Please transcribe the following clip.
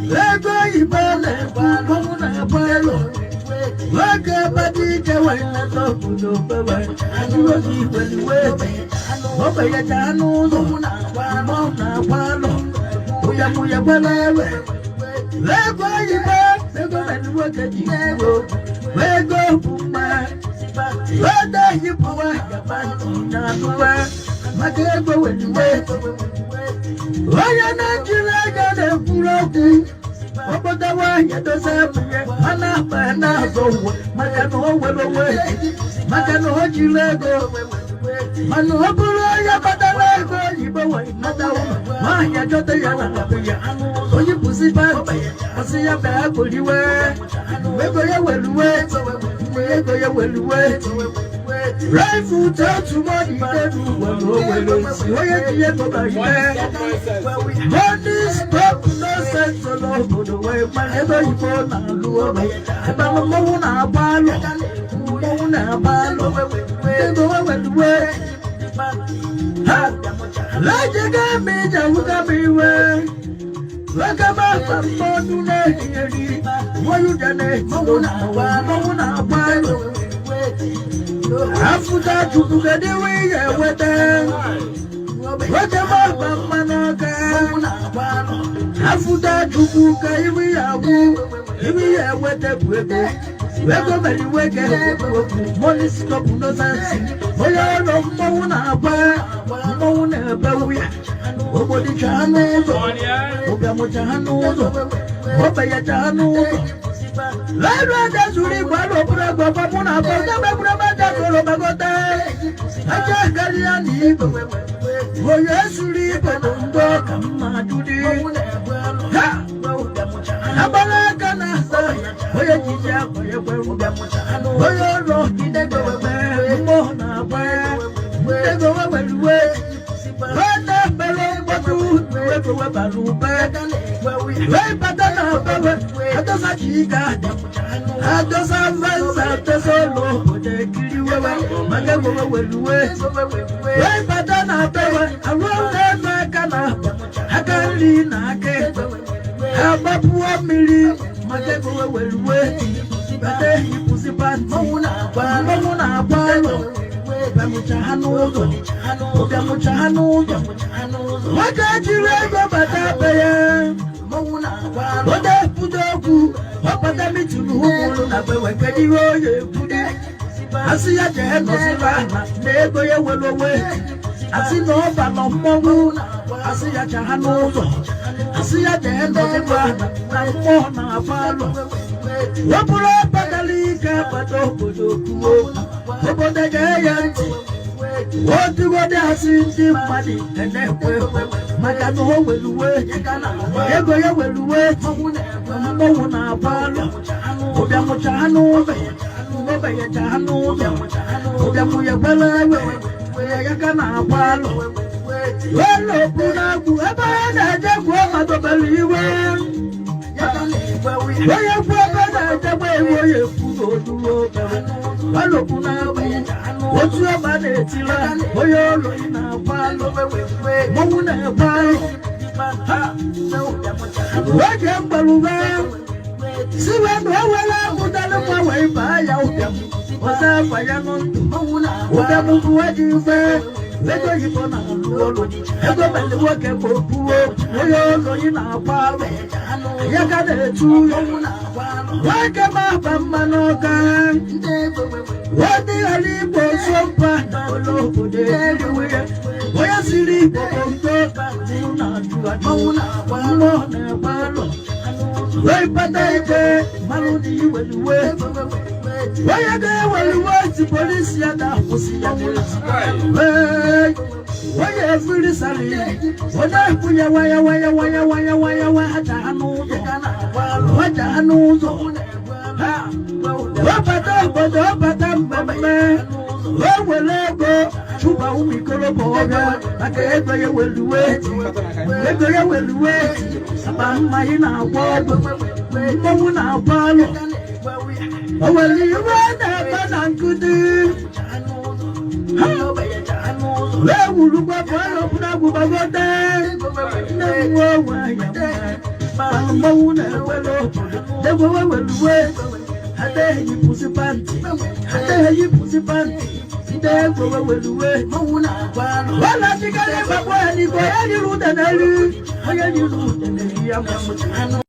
Lego ibale kumuna balo. Waka badike wana tokudo baba. Anuogi weliwe. Oba ya janu muna balo. Muya balawe. Lego weliwe jiwo. Lego puma. Wada hipuwa na tuwa. Makego weliwe. Waya na jiraga de furoku. Obodawa yadosa puye. Mana zowe. Makano welowe. Makano jilego. Manu oburo ya badalego. Yibawa inadawa. Maya jote ya nakapuya. Oyi pusi baba. Pusi ya bea kuliwe. Wego ya weluwe. Wego ya weluwe. Rifle tell to money, money stop, no sense alone, but the way whenever you go now, like you got me, you got me way. Look at my phone, what you done? Afuta tukuka dewe ya wete. Wete maba manaka. Afuta tukuka iwi ya wete kweke. Weko beli weke. Money stop no sense. Oya no mauna bawi. Obodi chanuzo. Ogamo chanuzo. Obaya chanuzo. Laiwa dasuri kwalo brabo papuna baba dasoro bagote. Aja galiani oye suri bondo kama judi. Ha abala kana sa oye jija oye kwemuga oye ro kidego mo na pa kidego wewe wanda belo batu wewe balu ba we patana baba adosa chiga adosa vansa tesolo de kiriwewe magego wewe we patana baba awona kana akali na ke abapuwa mili magego wewe bade ipusipan mona balo bamuchahanuzo wakajirego batabeya ode pudoku wapata mituluhulu nabewe kediroye kudi asiya jeheno sibana nego ye welowe asinoba nomogu asiya chahanuzo asiya jeheno sibana na mona balo wapuro badalika badokudoku obodeje yanti woti wode asindi madi enekwe magano weluwe ego ye weluwe mo na balo obia mo chanu obe ye chanu obia mo ye balawe ya kana balo welo kunagu eba na je gwo madobaliwe oye gwo bana je gwo ye fudo duro welo kunagu otu abade tila oye lo ina balo mo na balo waje mbaluba siwe ndo wala mudale kwa waiba ya ubia oza faya no ubia mu wajife lego yibona lolo ego bele woke popuo oye lo ina balo ya kade tu wake maba manoka wadi alipo sopa olo bode liwe oya siri bokontoka mauna balo wei pataite maludi weluwe oya de weluwe ti polisi ya da fusi ya wei oya firi sali oda kuya waya hanuzo ha wapata mbeme wewelego chuba umikolobo oga akego ye weluwe abama ina agwo mo na balo oweli wada bana nkudi lewulu gba balo bunagu bagote Wala tikale babwa ni boya ni ruda na lu, oya ni ruda na lu.